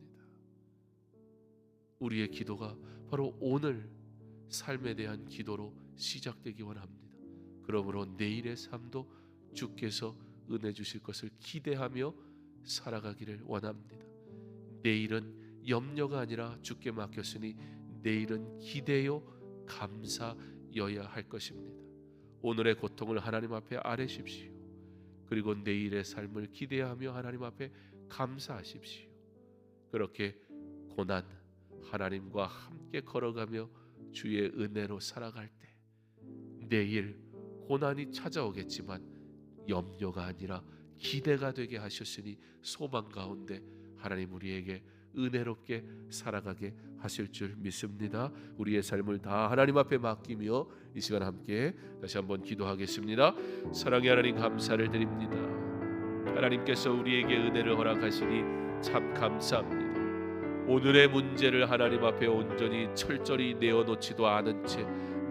Speaker 1: 우리의 기도가 바로 오늘 삶에 대한 기도로 시작되기 원합니다. 그러므로 내일의 삶도 주께서 은혜 주실 것을 기대하며 살아가기를 원합니다. 내일은 염려가 아니라 주께 맡겼으니 내일은 기대요 감사여야 할 것입니다. 오늘의 고통을 하나님 앞에 아뢰십시오. 그리고 내일의 삶을 기대하며 하나님 앞에 감사하십시오. 그렇게 고난 하나님과 함께 걸어가며 주의 은혜로 살아갈 때 내일 고난이 찾아오겠지만 염려가 아니라 기대가 되게 하셨으니 소망 가운데 하나님 우리에게 은혜롭게 살아가게 하실 줄 믿습니다. 우리의 삶을 다 하나님 앞에 맡기며 이 시간 함께 다시 한번 기도하겠습니다. 사랑의 하나님 감사를 드립니다. 하나님께서 우리에게 은혜를 허락하시니 참 감사합니다. 오늘의 문제를 하나님 앞에 온전히 철저히 내어놓지도 않은 채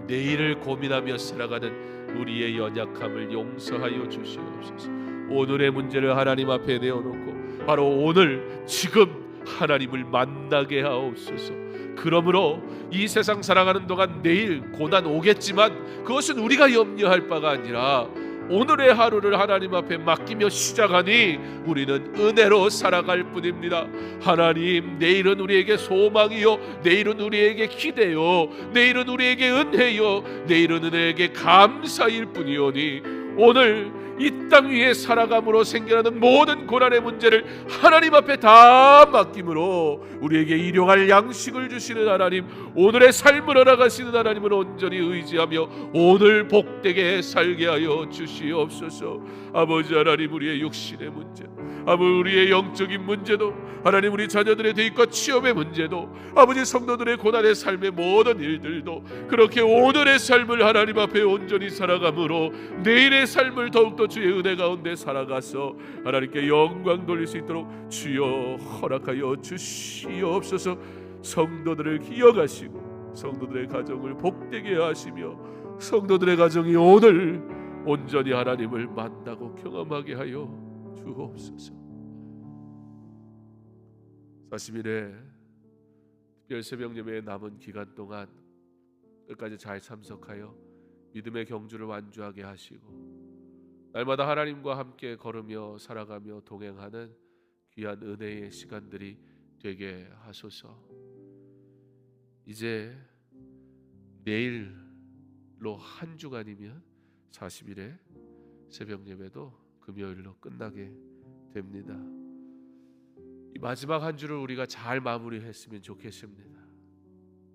Speaker 1: 내일을 고민하며 살아가는 우리의 연약함을 용서하여 주시옵소서. 오늘의 문제를 하나님 앞에 내어놓고 바로 오늘 지금 하나님을 만나게 하옵소서. 그러므로 이 세상 살아가는 동안 내일 고난 오겠지만 그것은 우리가 염려할 바가 아니라 오늘의 하루를 하나님 앞에 맡기며 시작하니 우리는 은혜로 살아갈 뿐입니다. 하나님, 내일은 우리에게 소망이요, 내일은 우리에게 기대요, 내일은 우리에게 은혜요, 내일은 우리에게 감사일 뿐이오니 오늘 이 땅 위에 살아감으로 생겨나는 모든 고난의 문제를 하나님 앞에 다 맡김으로 우리에게 일용할 양식을 주시는 하나님, 오늘의 삶을 알아가시는 하나님을 온전히 의지하며 오늘 복되게 살게 하여 주시옵소서. 아버지 하나님, 우리의 육신의 문제, 아버지 우리의 영적인 문제도, 하나님 우리 자녀들의 대입과 취업의 문제도, 아버지 성도들의 고난의 삶의 모든 일들도 그렇게 오늘의 삶을 하나님 앞에 온전히 살아감으로 내일의 삶을 더욱더 주의 은혜 가운데 살아가서 하나님께 영광 돌릴 수 있도록 주여 허락하여 주시옵소서. 성도들을 기억하시고 성도들의 가정을 복되게 하시며 성도들의 가정이 오늘 온전히 하나님을 만나고 경험하게 하여 주옵소서. 40일의 특별 새벽 예배의 남은 기간 동안 끝까지 잘 참석하여 믿음의 경주를 완주하게 하시고 날마다 하나님과 함께 걸으며 살아가며 동행하는 귀한 은혜의 시간들이 되게 하소서. 이제 내일로 한 주간이면 40일의 새벽 예배도 금요일로 끝나게 됩니다. 이 마지막 한 주를 우리가 잘 마무리했으면 좋겠습니다.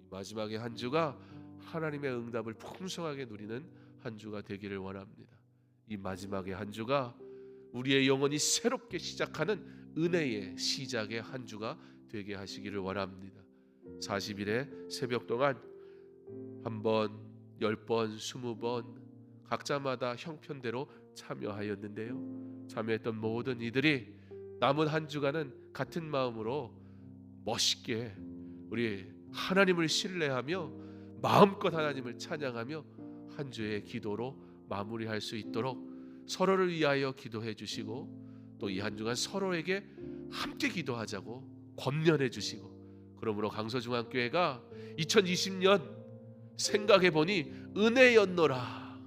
Speaker 1: 마지막의 한 주가 하나님의 응답을 풍성하게 누리는 한 주가 되기를 원합니다. 이 마지막의 한 주가 우리의 영혼이 새롭게 시작하는 은혜의 시작의 한 주가 되게 하시기를 원합니다. 40일의 새벽 동안 한 번, 10번, 20번 각자마다 형편대로 참여하였는데요. 참여했던 모든 이들이 남은 한 주간은 같은 마음으로 멋있게 우리 하나님을 신뢰하며 마음껏 하나님을 찬양하며 한 주의 기도로 마무리할 수 있도록 서로를 위하여 기도해 주시고 또 이 한 주간 서로에게 함께 기도하자고 권면해 주시고, 그러므로 강서중앙교회가 2020년 생각해 보니 은혜였노라.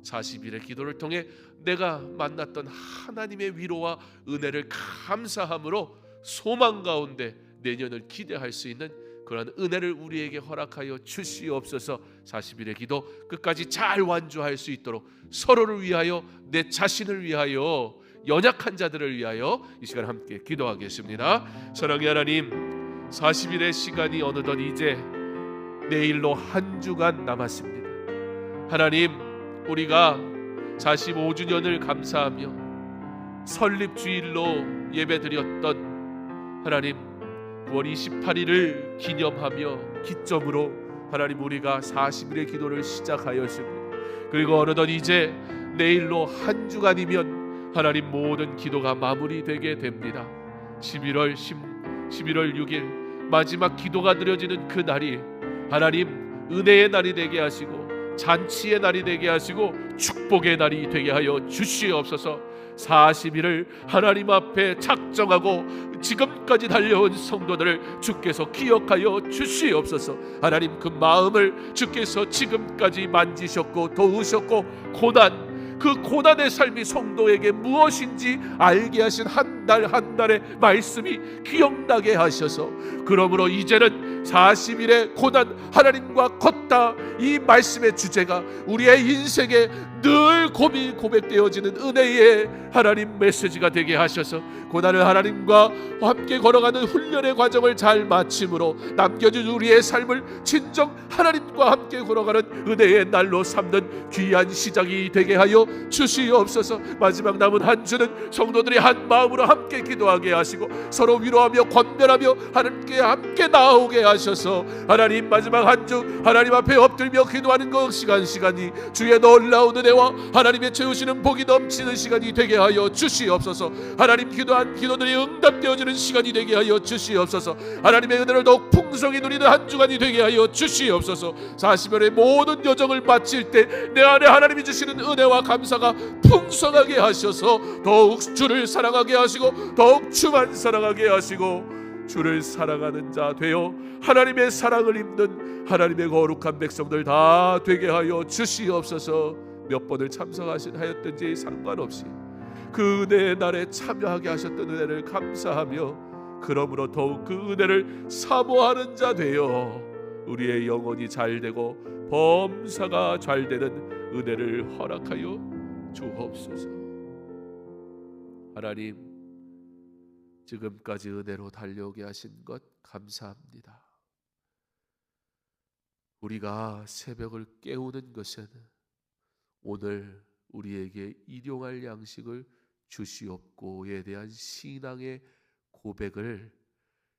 Speaker 1: 40일의 기도를 통해 내가 만났던 하나님의 위로와 은혜를 감사함으로 소망 가운데 내년을 기대할 수 있는 그런 은혜를 우리에게 허락하여 주시옵소서. 40일의 기도 끝까지 잘 완주할 수 있도록 서로를 위하여, 내 자신을 위하여, 연약한 자들을 위하여 이 시간 함께 기도하겠습니다. 사랑의 하나님, 40일의 시간이 어느덧 이제 내일로 한 주간 남았습니다. 하나님, 우리가 45주년을 감사하며 설립주일로 예배드렸던 하나님 9월 28일을 기념하며 기점으로 하나님 우리가 40일의 기도를 시작하였습니다. 그리고 어느덧 이제 내일로 한 주간이면 하나님 모든 기도가 마무리되게 됩니다. 11월 6일 마지막 기도가 드려지는 그 날이 하나님 은혜의 날이 되게 하시고 잔치의 날이 되게 하시고 축복의 날이 되게 하여 주시옵소서. 40일을 하나님 앞에 작정하고 지금까지 달려온 성도들을 주께서 기억하여 주시옵소서. 하나님 그 마음을 주께서 지금까지 만지셨고 도우셨고 그 고난의 삶이 성도에게 무엇인지 알게 하신 한 달 한 달의 말씀이 기억나게 하셔서 그러므로 이제는 40일의 고난 하나님과 걷다 이 말씀의 주제가 우리의 인생에 늘 고백되어지는 은혜의 하나님 메시지가 되게 하셔서 고난을 하나님과 함께 걸어가는 훈련의 과정을 잘 마침으로 남겨준 우리의 삶을 진정 하나님과 함께 걸어가는 은혜의 날로 삼는 귀한 시작이 되게 하여 주시옵소서. 마지막 남은 한 주는 성도들이 한 마음으로 함께 기도하게 하시고 서로 위로하며 권면하며 하나님께 함께 나아오게 하셔서 하나님 마지막 한 주 하나님 앞에 엎들며 기도하는 그 시간이 주의 놀라운 은혜와 하나님의 채우시는 복이 넘치는 시간이 되게 하여 주시옵소서. 하나님 기도한 기도들이 응답되어지는 시간이 되게 하여 주시옵소서. 하나님의 은혜를 더욱 풍성히 누리는 한 주간이 되게 하여 주시옵소서. 40일의 모든 여정을 마칠 때 내 안에 하나님이 주시는 은혜와 감사가 풍성하게 하셔서 더욱 주를 사랑하게 하시고 더욱 주만 사랑하게 하시고 주를 사랑하는 자 되어 하나님의 사랑을 입는 하나님의 거룩한 백성들 다 되게 하여 주시옵소서. 몇 번을 참석하였든지 상관없이 그 은혜의 날에 참여하게 하셨던 은혜를 감사하며 그러므로 더욱 그 은혜를 사모하는 자 되어 우리의 영혼이 잘되고 범사가 잘되는 은혜를 허락하여 주옵소서. 하나님 지금까지 은혜로 달려오게 하신 것 감사합니다. 우리가 새벽을 깨우는 것은 오늘 우리에게 일용할 양식을 주시옵고에 대한 신앙의 고백을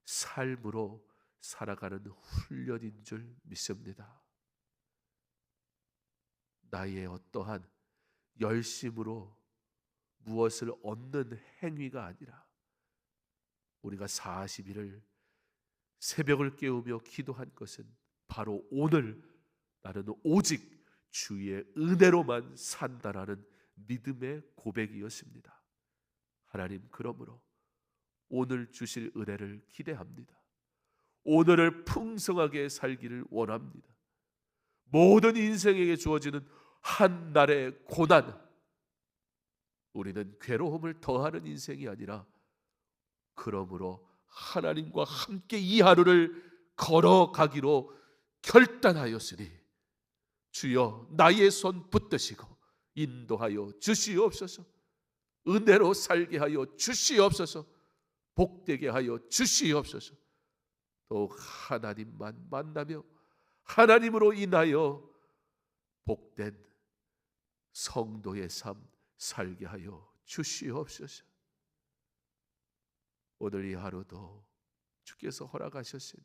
Speaker 1: 삶으로 살아가는 훈련인 줄 믿습니다. 나의 어떠한 열심으로 무엇을 얻는 행위가 아니라 우리가 40일을 새벽을 깨우며 기도한 것은 바로 오늘 나는 오직 주의 은혜로만 산다라는 믿음의 고백이었습니다. 하나님 그러므로 오늘 주실 은혜를 기대합니다. 오늘을 풍성하게 살기를 원합니다. 모든 인생에게 주어지는 한 날의 고난, 우리는 괴로움을 더하는 인생이 아니라 그러므로 하나님과 함께 이 하루를 걸어가기로 결단하였으니 주여 나의 손 붙드시고 인도하여 주시옵소서. 은혜로 살게 하여 주시옵소서. 복되게 하여 주시옵소서. 더욱 하나님만 만나며 하나님으로 인하여 복된 성도의 삶 살게 하여 주시옵소서. 오늘 이 하루도 주께서 허락하셨으니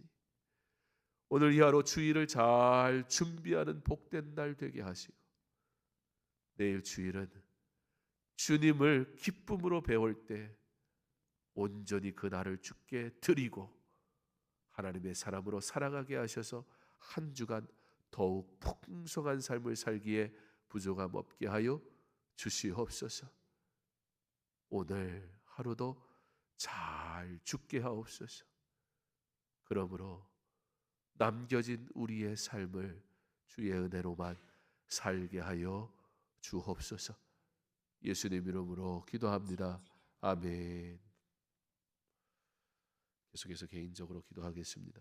Speaker 1: 오늘 이 하루 주일을 잘 준비하는 복된 날 되게 하시고 내일 주일은 주님을 기쁨으로 배울 때 온전히 그 날을 주께 드리고 하나님의 사람으로 살아가게 하셔서 한 주간 더욱 풍성한 삶을 살기에 부족함 없게 하여 주시옵소서. 오늘 하루도 잘 죽게 하옵소서. 그러므로 남겨진 우리의 삶을 주의 은혜로만 살게 하여 주옵소서. 예수님 이름으로 기도합니다. 아멘. 계속해서 개인적으로 기도하겠습니다.